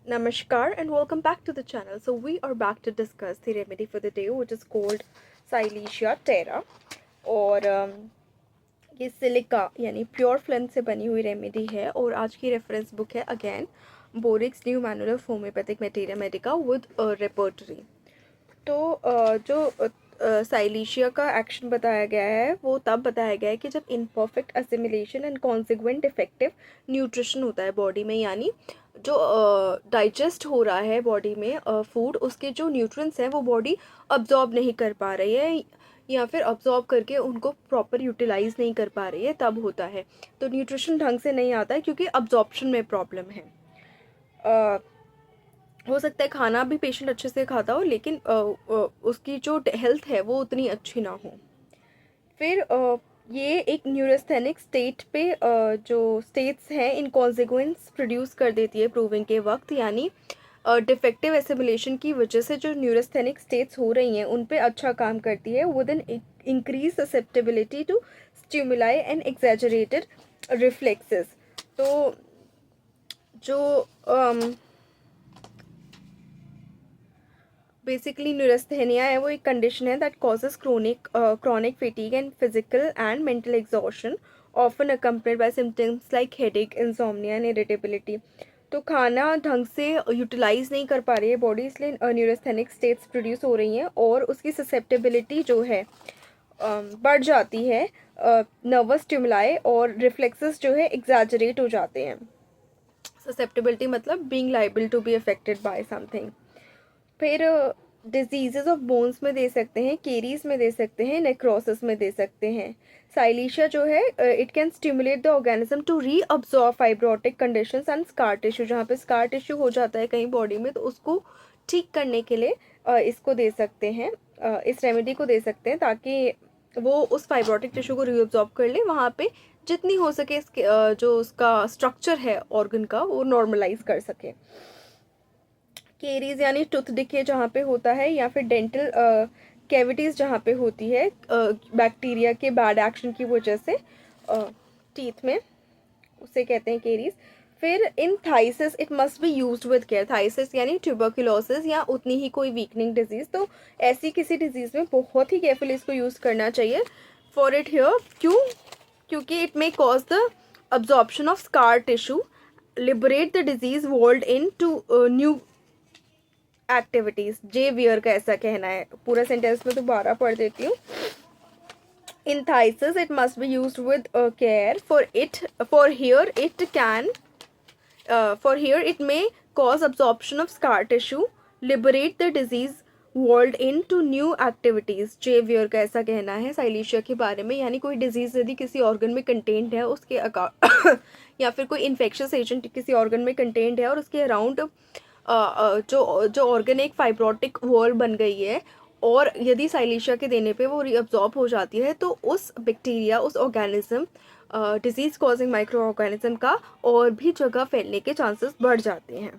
Namaskar and welcome back to the channel. So we are back to discuss the remedy for the day, which is called Silesia terra. और ये silica यानी pure flint से बनी हुई remedy है और आज की रेफरेंस बुक है again Boericke new manual of homoeopathic materia medica with repertory. तो जो साइलिशिया का एक्शन बताया गया है वो तब बताया गया है कि जब imperfect assimilation and consequent effective nutrition होता है बॉडी में, यानी जो डाइजेस्ट हो रहा है बॉडी में फूड, उसके जो न्यूट्रिएंट्स हैं वो बॉडी अब्जॉर्ब नहीं कर पा रही है या फिर अब्जॉर्ब करके उनको प्रॉपर यूटिलाइज नहीं कर पा रही है, तब होता है। तो न्यूट्रिशन ढंग से नहीं आता है क्योंकि अब्जॉर्प्शन में प्रॉब्लम है। हो सकता है खाना भी पेशेंट अच्छे से खाता हो लेकिन उसकी जो हेल्थ है वो उतनी अच्छी ना हो। फिर ये एक न्यूरोस्थेनिक स्टेट पे जो स्टेट्स हैं इन कॉन्सिक्वेंस प्रोड्यूस कर देती है प्रूविंग के वक्त, यानी डिफेक्टिव एसिमिलेशन की वजह से जो न्यूरोस्थेनिक स्टेट्स हो रही हैं उन पे अच्छा काम करती है with an increase susceptibility to stimuli and exaggerated reflexes. तो जो बेसिकली न्यूरोस्थेनिया है वो एक कंडीशन है that causes chronic fatigue and physical and mental exhaustion often accompanied by symptoms like headache, insomnia and irritability. तो खाना ढंग से यूटिलाइज नहीं कर पा रही है बॉडी, इसलिए न्यूरोस्थेनिक स्टेट्स प्रोड्यूस हो रही हैं और उसकी ससेप्टेबिलिटी जो है बढ़ जाती है। नर्वस स्टिमुलाई और रिफ्लेक्सेस जो है एग्जैजरेट हो जाते हैं। ससेप्टेबिलिटी मतलब being liable to be affected by something. फिर डिजीजेज ऑफ बोन्स में दे सकते हैं, केरीज में दे सकते हैं, नेक्रोसिस में दे सकते हैं। साइलिशिया जो है it can stimulate the organism to reabsorb fibrotic conditions and scar tissue. जहाँ पे स्कार टिश्यू हो जाता है कहीं बॉडी में तो उसको ठीक करने के लिए इसको दे सकते हैं, इस रेमेडी को दे सकते हैं ताकि वो उस फाइब्रोटिक टिश्यू को रीअब्जॉर्ब कर ले, वहाँ पे जितनी हो सके इसके जो उसका स्ट्रक्चर है ऑर्गन का वो नॉर्मलाइज कर सके। केरीज यानी टूथ डिके जहाँ पे होता है या फिर डेंटल कैविटीज़ जहाँ पे होती है बैक्टीरिया के बैड एक्शन की वजह से टीथ में, उसे कहते हैं केरीज। फिर in phthisis it must be used with care. Phthisis यानी ट्यूबरकुलोसिस या उतनी ही कोई वीकनिंग डिजीज़, तो ऐसी किसी डिजीज़ में बहुत ही केयरफुली इसको यूज़ करना चाहिए फॉर इट हियर। क्योंकि it may cause the absorption of scar tissue, liberate the disease walled into new activities. J Weir का ऐसा कहना है, पूरा सेंटेंस में दोबारा पढ़ देती हूँ। In phthisis it must be used with care for here it may cause absorption of scar tissue, liberate the disease world into new activities. J Weir का ऐसा कहना है साइलिशिया के बारे में, यानी कोई डिजीज़ यदि किसी ऑर्गन में कंटेंट है उसके या फिर कोई इन्फेक्शियस एजेंट किसी ऑर्गन में कंटेंट है और उसके अराउंड जो ऑर्गन एक फाइब्रोटिक वॉल बन गई है और यदि साइलिशिया के देने पे वो रीअब्जॉर्ब हो जाती है तो उस बैक्टीरिया, उस organism, disease causing micro organism का और भी जगह फैलने के चांसेस बढ़ जाते हैं।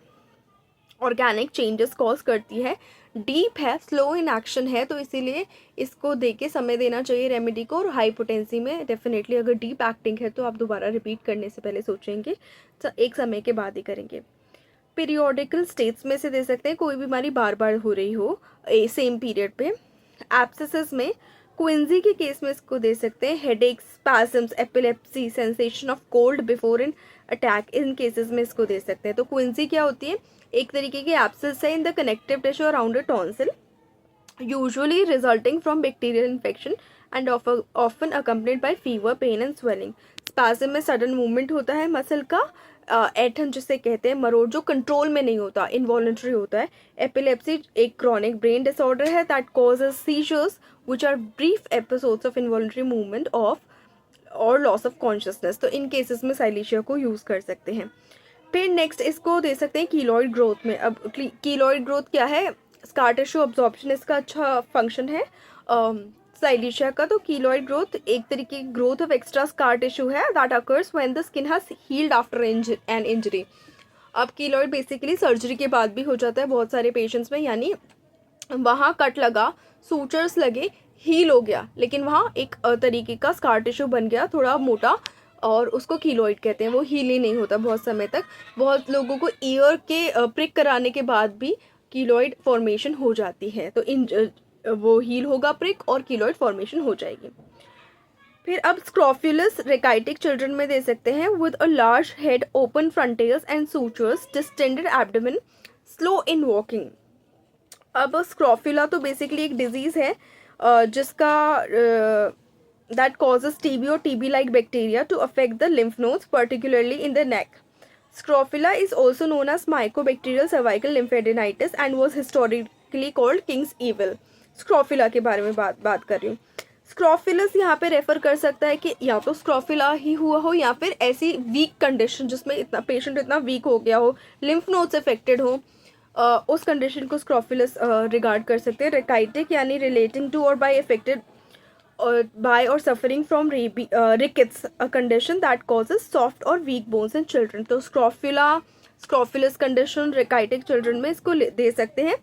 ऑर्गेनिक चेंजेस कॉज करती है, डीप है, स्लो इन एक्शन है, तो इसीलिए इसको दे के समय देना चाहिए रेमेडी को। और हाई पोटेंसी में डेफिनेटली अगर डीप एक्टिंग है तो आप दोबारा रिपीट करने से पहले सोचेंगे, तो एक समय के बाद ही करेंगे। पीरियोडिकल स्टेट्स में से दे सकते हैं, कोई बीमारी बार बार हो रही हो सेम पीरियड पे। एब्सेसिस में क्विंजी के केस में इसको दे सकते हैं। Headache, spasms, epilepsy, sensation of cold before an attack, in cases में इसको दे सकते हैं। तो क्विंजी क्या होती है? एक तरीके की एब्सेस है in the connective tissue around a tonsil, usually resulting from bacterial infection and often accompanied by fever, pain and swelling. Spasm में सडन मूवमेंट होता है मसल का, एठन जिसे कहते हैं मरोड़, जो कंट्रोल में नहीं होता, इनवॉलंटरी होता है। एपिलेप्सी एक क्रॉनिक ब्रेन डिसऑर्डर है that causes seizures which are brief episodes of involuntary movement of or loss of consciousness. तो इन केसेस में साइलिशिया को यूज़ कर सकते हैं। फिर नेक्स्ट इसको दे सकते हैं कीलॉइड ग्रोथ में। अब कीलॉइड ग्रोथ क्या है? स्कार टिश्यू अब्जॉर्प्शन इसका अच्छा फंक्शन है साइलिशिया का। तो कीलॉइड ग्रोथ एक तरीके की growth of extra scar tissue है that occurs when the skin has healed after an injury. अब कीलॉइड बेसिकली सर्जरी के बाद भी हो जाता है बहुत सारे पेशेंट्स में, यानी वहाँ कट लगा, सूचर्स लगे, हील हो गया, लेकिन वहाँ एक तरीके का स्कार टिश्यू बन गया, थोड़ा मोटा और उसको कीलोइड कहते हैं। वो हील ही नहीं होता बहुत समय तक। बहुत लोगों को ईयर के प्रिक कराने के बाद भी कीलोइड फॉर्मेशन हो जाती है, तो वो हील होगा प्रिक और कीलोइड फॉर्मेशन हो जाएगी। फिर अब स्क्रोफुलस रेकाइटिक चिल्ड्रन में दे सकते हैं with a large head, open fontanelles and sutures, distended abdomen, slow in walking. अब स्क्रोफुला तो बेसिकली एक डिजीज़ है जिसका दैट कॉजेज टीबी और TB like bacteria to affect the lymph nodes, particularly in the neck. Scrofula is also known as mycobacterial cervical lymphadenitis and was historically called King's evil. स्क्रोफिला के बारे में बात कर रही हूँ। स्क्रोफिलस यहाँ पे रेफर कर सकता है कि या तो स्क्रोफिला ही हुआ हो या फिर ऐसी वीक कंडीशन जिसमें इतना पेशेंट इतना वीक हो गया हो, लिम्फ नोड्स अफेक्टेड हो, उस कंडीशन को स्क्रोफिलस रिगार्ड कर सकते हैं। रेकाइटिक यानी relating to or by affected by or suffering from rickets, a condition that causes soft or weak bones in children. तो स्क्रोफिलस कंडीशन रेकाइटिक चिल्ड्रन में इसको दे सकते हैं,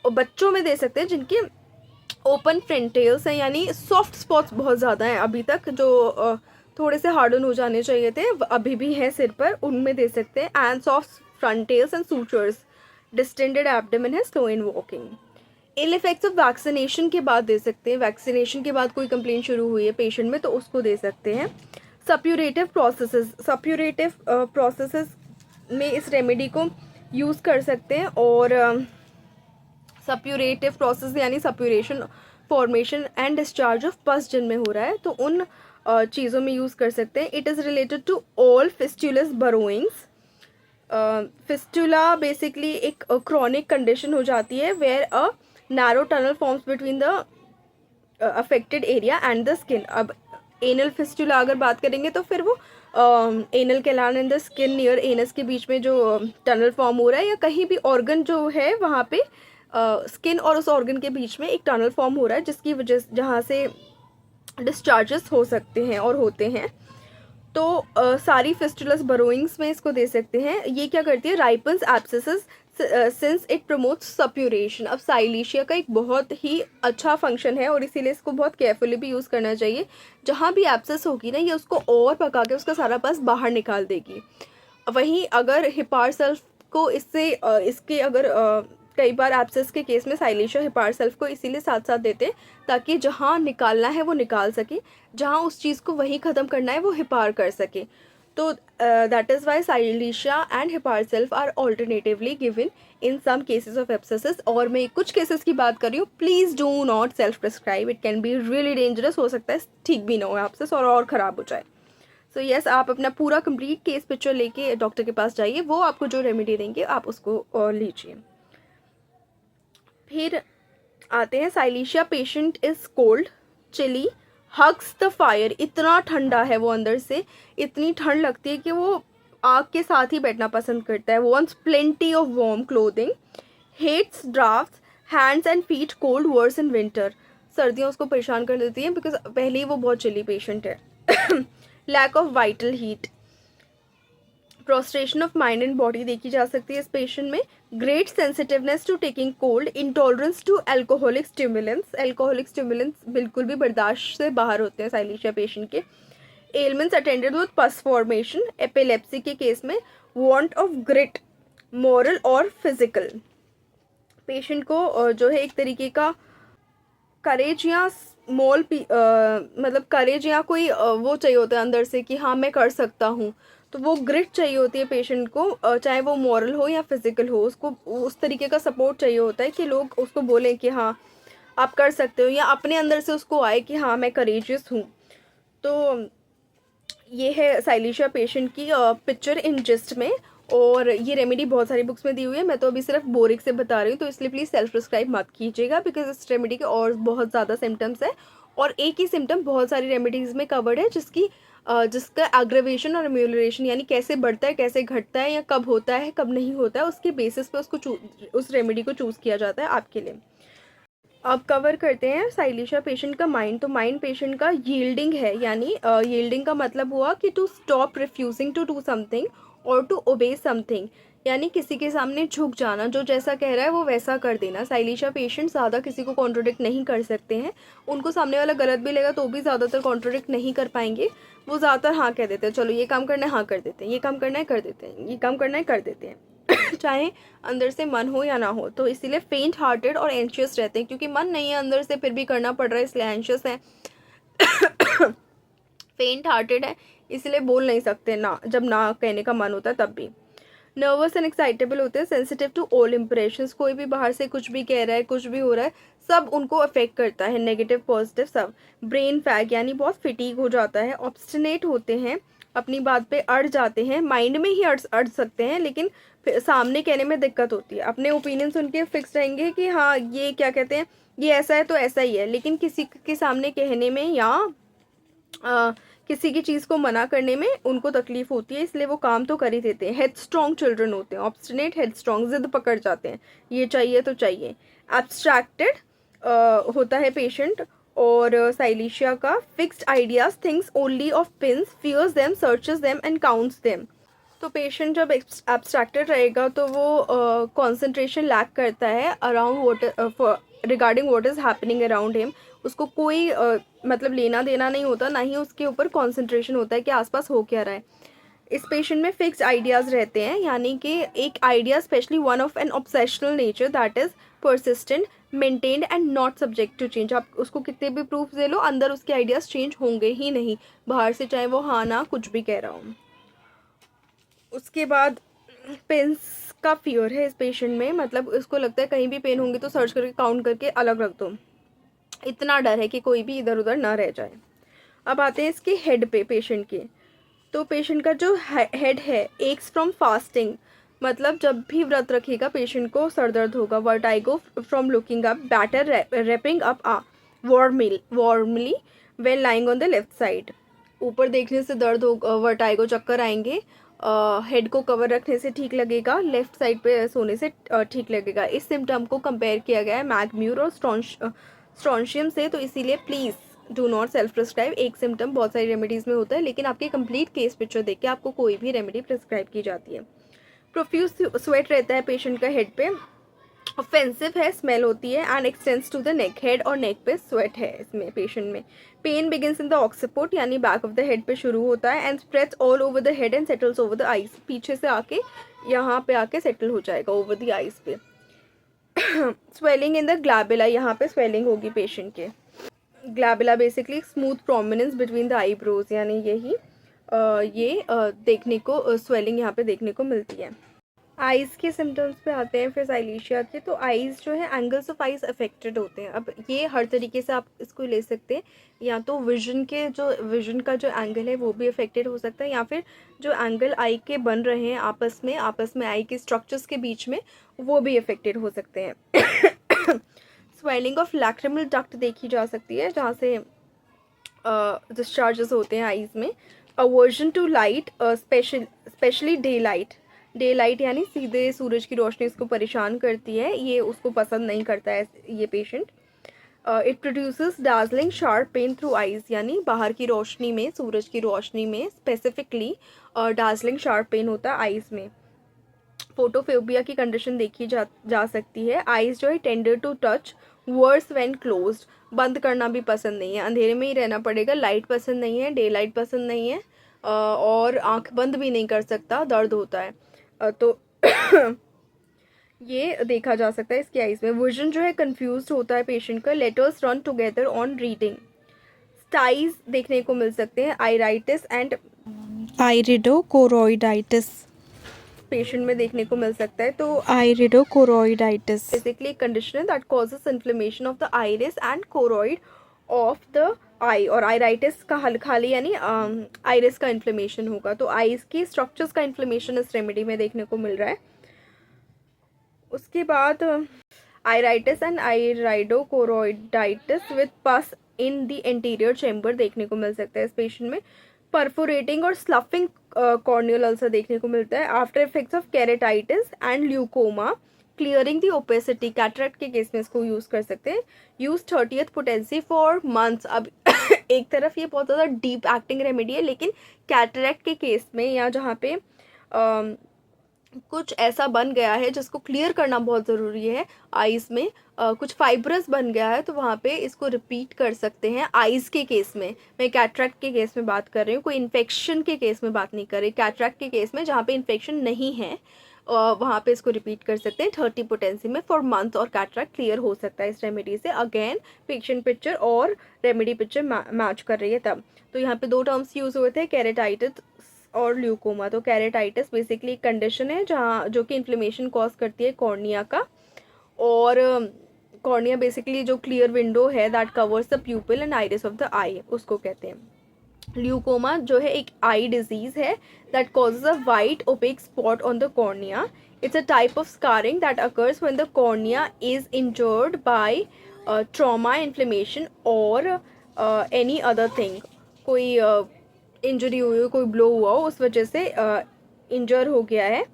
और बच्चों में दे सकते हैं जिनके ओपन फ्रंटेल्स हैं, यानी सॉफ्ट स्पॉट्स बहुत ज़्यादा हैं अभी तक, जो थोड़े से हार्डन हो जाने चाहिए थे अभी भी हैं सिर पर, उनमें दे सकते हैं। And soft fontanelles and sutures, distended abdomen है, slow in walking. Ill effects of vaccination के बाद दे सकते हैं। वैक्सीनेशन के बाद कोई कंप्लेंट शुरू हुई है पेशेंट में तो उसको दे सकते हैं। सप्यूरेटिव प्रोसेसेस में इस रेमेडी को यूज़ कर सकते हैं, और सप्यूरेटिव प्रोसेस यानी suppuration, formation and discharge of pus जिनमें हो रहा है तो उन चीज़ों में यूज़ कर सकते हैं। It is related to all fistulous burrowings. Fistula basically एक क्रॉनिक कंडीशन हो जाती है where a narrow tunnel forms between the affected area and the skin. अब एनल फिस्टुला अगर बात करेंगे तो फिर वो anal canal and the skin near anus के बीच में जो टनल फॉर्म हो रहा है, या कहीं भी ऑर्गन जो है वहाँ पे स्किन और उस ऑर्गन के बीच में एक टनल फॉर्म हो रहा है जिसकी वजह जहाँ से डिस्चार्जेस हो सकते हैं और होते हैं। तो सारी फिस्टुलस बरोइंग्स में इसको दे सकते हैं। ये क्या करती है, ripens abscesses since it promotes suppuration. अब साइलीशिया का एक बहुत ही अच्छा फंक्शन है और इसीलिए इसको बहुत केयरफुली भी यूज़ करना चाहिए। जहाँ भी एब्सेस होगी ना, ये उसको और पका के उसका सारा पस बाहर निकाल देगी। वहीं अगर हिपार सल्फ को इससे इसके अगर कई बार एब्सेस के केस में साइलीशिया हिपार सल्फ को इसीलिए साथ साथ देते हैं ताकि जहाँ निकालना है वो निकाल सके, जहाँ उस चीज़ को वहीं ख़त्म करना है वो हिपार कर सके। तो that is why silicea and hepar sulph are alternatively given in some cases of abscesses. और मैं कुछ केसेस की बात कर रही हूँ, please do not self prescribe, it can be really dangerous. हो सकता है ठीक भी ना हो एब्सेस और ख़राब हो जाए। सो येस, आप अपना पूरा कंप्लीट केस पिक्चर लेके डॉक्टर के पास जाइए, वो आपको जो रेमेडी देंगे आप उसको लीजिए। फिर आते हैं silicea patient is cold, chilly, hugs the fire. इतना ठंडा है वो अंदर से, इतनी ठंड लगती है कि वो आग के साथ ही बैठना पसंद करता है। Wants plenty of warm clothing, hates draughts, hands and feet cold, worse in winter. सर्दियाँ उसको परेशान कर देती हैं बिकॉज पहले ही वो बहुत चिली पेशेंट है। Lack of vital heat, prostration of mind and body देखी जा सकती है इस पेशेंट में। Great sensitiveness to taking cold, intolerance to alcoholic stimulants. Alcoholic stimulants बिल्कुल भी बर्दाश्त से बाहर होते हैं साइलीशिया पेशेंट के। Ailments attended with pus formation. Epilepsy के केस में want of grit, moral or physical. Patient को जो है एक तरीके का करेज या मतलब करेज या कोई वो चाहिए होता है अंदर से कि हाँ मैं कर सकता हूँ, तो वो ग्रिट चाहिए होती है पेशेंट को, चाहे वो मॉरल हो या फिजिकल हो। उसको उस तरीके का सपोर्ट चाहिए होता है कि लोग उसको बोलें कि हाँ आप कर सकते हो, या अपने अंदर से उसको आए कि हाँ मैं करेजियस हूँ। तो ये है साइलीशिया पेशेंट की पिक्चर इन जिस्ट में। और ये रेमेडी बहुत सारी बुक्स में दी हुई है, मैं तो अभी सिर्फ बोरिक से बता रही हूँ, तो इसलिए प्लीज़ सेल्फ प्रिस्क्राइब मत कीजिएगा बिकॉज इस रेमेडी के और बहुत ज़्यादा सिम्टम्स है, और एक ही सिम्टम बहुत सारी रेमेडीज़ में कवर्ड है जिसका एग्रेवेशन और अम्यूलरेशन यानी कैसे बढ़ता है, कैसे घटता है, या कब होता है कब नहीं होता है, उसके बेसिस पे उस रेमेडी को चूज़ किया जाता है आपके लिए। अब कवर करते हैं साइलीशिया पेशेंट का माइंड। तो माइंड पेशेंट का यील्डिंग है, यानी यील्डिंग का मतलब हुआ कि to stop refusing to do something और टू ओबे समथिंग, यानी किसी के सामने झुक जाना, जो जैसा कह रहा है वो वैसा कर देना। साइलीशिया पेशेंट ज़्यादा किसी को कॉन्ट्रोडिक्ट नहीं कर सकते हैं, उनको सामने वाला गलत भी लेगा तो भी ज़्यादातर कॉन्ट्रोडिक्ट नहीं कर पाएंगे, वो ज़्यादातर हाँ कह देते हैं, चलो ये काम करना है हाँ कर देते हैं, ये काम करना है कर देते हैं, ये काम करना है कर देते हैं चाहे अंदर से मन हो या ना हो। तो इसीलिए फेंट हार्टेड और एंशियस रहते हैं, क्योंकि मन नहीं है अंदर से फिर भी करना पड़ रहा है, इसलिए एंशियस है फेंट हार्टेड है इसलिए बोल नहीं सकते ना, जब ना कहने का मन होता है तब भी। नर्वस एंड एक्साइटेबल होते हैं, सेंसिटिव टू ऑल इम्प्रेशंस, कोई भी बाहर से कुछ भी कह रहा है, कुछ भी हो रहा है, सब उनको अफेक्ट करता है, नेगेटिव पॉजिटिव सब। ब्रेन फैग यानी बहुत फिटीग हो जाता है। ऑब्स्टिनेट होते हैं, अपनी बात पे अड़ जाते हैं, माइंड में ही अड़ सकते हैं लेकिन सामने कहने में दिक्कत होती है। अपने ओपिनियंस उनके फिक्स रहेंगे कि हाँ ये क्या कहते हैं, ये ऐसा है तो ऐसा ही है, लेकिन किसी के सामने कहने में या किसी की चीज़ को मना करने में उनको तकलीफ होती है, इसलिए वो काम तो कर ही देते हैं। हेडस्ट्रॉन्ग चिल्ड्रन होते हैं, ऑब्स्टिनेट हेडस्ट्रॉन्ग, जिद पकड़ जाते हैं, ये चाहिए तो चाहिए। एब्स्ट्रैक्टेड होता है पेशेंट, और साइलिशिया का fixed ideas, thinks only of pins, fears them, searches them and counts them. तो पेशेंट जब एब्स्ट्रैक्टेड रहेगा तो वो कंसंट्रेशन लैक करता है around what regarding what is happening around him. उसको कोई मतलब लेना देना नहीं होता, ना ही उसके ऊपर कंसंट्रेशन होता है कि आसपास हो क्या रहा है। इस पेशेंट में फिक्स्ड आइडियाज़ रहते हैं, यानी कि एक idea specially one of an obsessional nature that is persistent, maintained and not subject to change. आप उसको कितने भी प्रूफ दे लो, अंदर उसके आइडियाज़ चेंज होंगे ही नहीं बाहर से, चाहे वो हाँ ना कुछ भी कह रहा हो। उसके बाद पेन्स का फियर है इस पेशेंट में, मतलब उसको लगता है कहीं भी पेन होंगे तो सर्च करके काउंट करके अलग रख दो, इतना डर है कि कोई भी इधर उधर ना रह जाए। अब आते हैं इसके हेड पे पेशेंट के। तो पेशेंट का जो हेड है एक्स फ्रॉम फास्टिंग, मतलब जब भी व्रत रखेगा पेशेंट को सर दर्द होगा। Vertigo from looking up, better wrapping up warmly when lying on the left side, ऊपर देखने से दर्द होगा, वर्टाइगो चक्कर आएंगे, हेड को कवर रखने से ठीक लगेगा, लेफ्ट साइड पे सोने से ठीक लगेगा। इस सिम्टम को कंपेयर किया गया है मैगम्यूर और स्ट्रॉन्शियम से, तो इसीलिए please do not self prescribe. एक सिम्टम बहुत सारी रेमेडीज़ में होता है, लेकिन आपके कंप्लीट केस पिक्चर देख के आपको कोई भी रेमेडी प्रिस्क्राइब की जाती है। प्रोफ्यूज स्वेट रहता है पेशेंट का हेड पे, ऑफेंसिव है, स्मेल होती है, and extends to the neck, head और नेक पे स्वेट है इसमें पेशेंट में। Pain begins in the occiput यानी बैक ऑफ द हेड पे शुरू होता है, and spreads all over the head and settles over the eyes, पीछे से आके यहाँ पे आके सेटल हो जाएगा ओवर द आईज पे। स्वेलिंग इन द ग्लैबुला, यहाँ पे स्वेलिंग होगी पेशेंट के। Glabella basically smooth prominence between the eyebrows, यानी यही देखने को स्वेलिंग यहाँ पे देखने को मिलती है। आइज़ के सिम्टम्स पे आते हैं फिर साइलिशिया के। तो आइज़ जो है, एंगल्स ऑफ आइज़ अफेक्टेड होते हैं। अब ये हर तरीके से आप इसको ले सकते हैं, या तो विजन का जो एंगल है वो भी अफेक्टेड हो सकता है, या फिर जो एंगल आई के बन रहे हैं आपस में आई के स्ट्रक्चर्स के बीच में, वो भी अफेक्टेड हो सकते हैं। स्वेलिंग ऑफ लैक्रिमल डक्ट देखी जा सकती है, जहाँ से डिस्चार्जेस होते हैं आइज़ में। Aversion to light, specially daylight यानी सीधे सूरज की रोशनी इसको परेशान करती है, ये उसको पसंद नहीं करता है ये patient. It produces dazzling sharp pain through eyes, यानी बाहर की रोशनी में, सूरज की रोशनी में स्पेसिफिकली डार्जलिंग शार्प पेन होता है आइज़ में। फोटोफोबिया की कंडीशन देखी जा सकती है। आइज़ जो है tender to touch, worse when closed, बंद करना भी पसंद नहीं है, अंधेरे में ही रहना पड़ेगा, लाइट पसंद नहीं है, डे लाइट पसंद नहीं है, और आंख बंद भी नहीं कर सकता, दर्द होता है। तो ये देखा जा सकता है इसकी आइज़ में। विजन जो है कंफ्यूज होता है पेशेंट का। Letters run together on reading. Styes देखने को मिल सकते हैं। आइराइटिस एंड आइरिडोकोरोइडाइटिस पेशेंट में देखने को मिल सकता है। तो आइरिडोकोरोइडाइटिस बेसिकली कंडीशन है that causes inflammation of the iris and choroid of the eye, और आइराइटिस का हल खाली यानी आइरिस का इन्फ्लेमेशन होगा। तो आइज की स्ट्रक्चर्स का इन्फ्लेमेशन इस रेमेडी में देखने को मिल रहा है। उसके बाद आइराइटिस एंड आइराइडोकोरोइडाइटिस विद पस इन द इंटीरियर चेम्बर देखने को मिल सकता है इस पेशेंट में। परफोरेटिंग और स्लफिंग कॉर्नियल अल्सर देखने को मिलता है। After effects of keratitis and leucoma, clearing the opacity, cataract के केस में इसको यूज़ कर सकते हैं। Use 30th potency for months. अब एक तरफ ये बहुत ज़्यादा डीप एक्टिंग रेमेडी है, लेकिन कैटरेक्ट के केस में, या जहाँ पे कुछ ऐसा बन गया है जिसको क्लियर करना बहुत ज़रूरी है आइज़ में, कुछ फाइब्रस बन गया है, तो वहाँ पे इसको रिपीट कर सकते हैं आइज़ के केस में। मैं कैटरैक्ट के केस में बात कर रही हूँ, कोई इन्फेक्शन के केस में बात नहीं कर रही। कैटरैक्ट के केस में जहाँ पे इन्फेक्शन नहीं है वहाँ पे इसको रिपीट कर सकते हैं 30 पोटेंसी में फॉर मंथ, और कैटरैक्ट क्लियर हो सकता है इस रेमेडी से। अगेन पेशेंट पिक्चर और रेमेडी पिक्चर मैच कर रही है तब। तो यहाँ पे 2 टर्म्स यूज़ हुए थे, केरेटाइटिस और ल्यूकोमा। तो केरेटाइटिस बेसिकली एक कंडीशन है जहाँ जो कि इन्फ्लेमेशन कॉज करती है कॉर्निया का, और कॉर्निया बेसिकली जो क्लियर विंडो है that covers the pupil and iris of the eye, उसको कहते हैं। ल्यूकोमा जो है एक आई डिजीज़ है that causes a white opaque spot on the cornea. It's a type of scarring that occurs when the cornea is injured by trauma, inflammation और any other thing. कोई injury हुई हो, कोई blow हुआ हो, उस वजह से इंजर हो गया है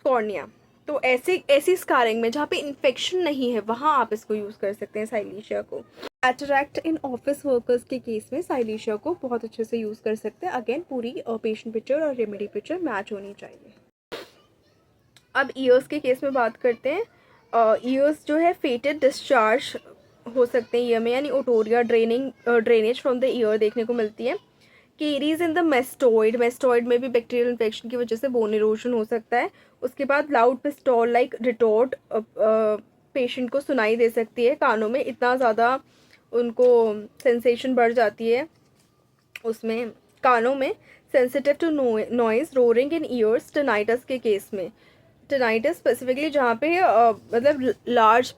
कॉर्निया। तो ऐसी स्कारिंग में जहाँ पे इन्फेक्शन नहीं है वहाँ आप इसको यूज़ कर सकते हैं साइलीशिया को। कैटरैक्ट इन ऑफिस वर्कर्स के केस में साइलीशिया को बहुत अच्छे से यूज़ कर सकते हैं। अगेन पूरी पेशेंट पिक्चर और रेमेडी पिक्चर मैच होनी चाहिए। अब ईयर्स के केस में बात करते हैं। ईयर्स जो है फेटेड डिस्चार्ज हो सकते हैं ईयर में, यानी otorrhoea drainage from the year देखने को मिलती है। केरीज इन द मेस्टोइड में भी बैक्टीरियल इन्फेक्शन की वजह से बोन इरोजन हो सकता है। उसके बाद loud pistol like retort patient को सुनाई दे सकती है कानों में, इतना ज़्यादा उनको सेंसेशन बढ़ जाती है उसमें कानों में। Sensitive to noise, roaring in ears tinnitus के केस में। टिनाइटस स्पेसिफिकली जहाँ पे मतलब लार्ज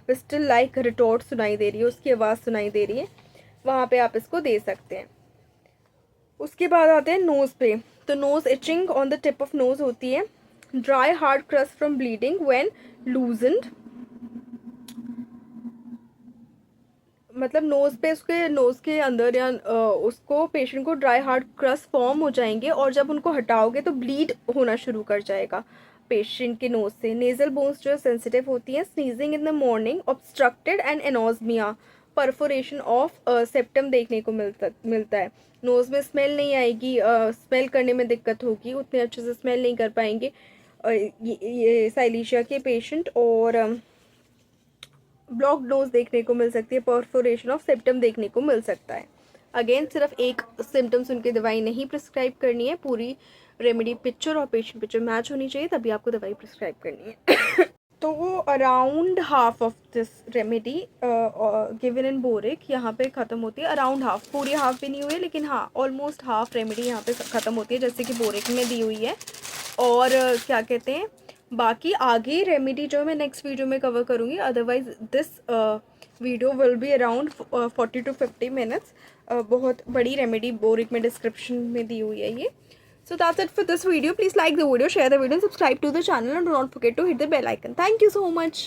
पिस्टल लाइक रिटोर्ट सुनाई दे रही है, उसकी आवाज़ सुनाई दे रही है, वहाँ पे आप इसको दे सकते हैं। उसके बाद आते हैं नोज़ पे। तो nose itching on the tip of nose होती है। Dry hard crust from bleeding when loosened, मतलब नोज़ पे उसके नोज़ के अंदर या उसको पेशेंट को ड्राई हार्ड क्रस्ट फॉर्म हो जाएंगे, और जब उनको हटाओगे तो ब्लीड होना शुरू कर जाएगा पेशेंट के नोज़ से। नेज़ल बोन्स जो सेंसिटिव होती हैं। Sneezing in the morning, obstructed and anosmia, perforation of septum देखने को मिलता है। नोज़ में स्मेल नहीं आएगी, स्मेल करने में दिक्कत होगी, उतने अच्छे से स्मेल नहीं कर पाएंगे ये साइलीशिया के पेशेंट। और ब्लॉक नोज देखने को मिल सकती है, परफोरेशन ऑफ सेप्टम देखने को मिल सकता है। अगेन सिर्फ एक सिम्टम्स उनकी दवाई नहीं प्रिस्क्राइब करनी है, पूरी रेमेडी पिक्चर और पेशेंट पिक्चर मैच होनी चाहिए, तभी आपको दवाई प्रिस्क्राइब करनी है। तो around half of this remedy given in boric यहाँ पे ख़त्म होती है। अराउंड हाफ, पूरी हाफ भी नहीं हुई है, लेकिन हाँ ऑलमोस्ट हाफ रेमेडी यहाँ पे ख़त्म होती है जैसे कि बोरिक में दी हुई है। और क्या कहते हैं, बाकी आगे रेमेडी जो मैं नेक्स्ट वीडियो में कवर करूँगी। Otherwise this video will be around 40 to 50 minutes। बहुत बड़ी रेमेडी बोरिक में डिस्क्रिप्शन में दी हुई है ये। So that's it for this video. Please like the video, share the video, and subscribe to the channel, and do not forget to hit the bell icon. Thank you so much.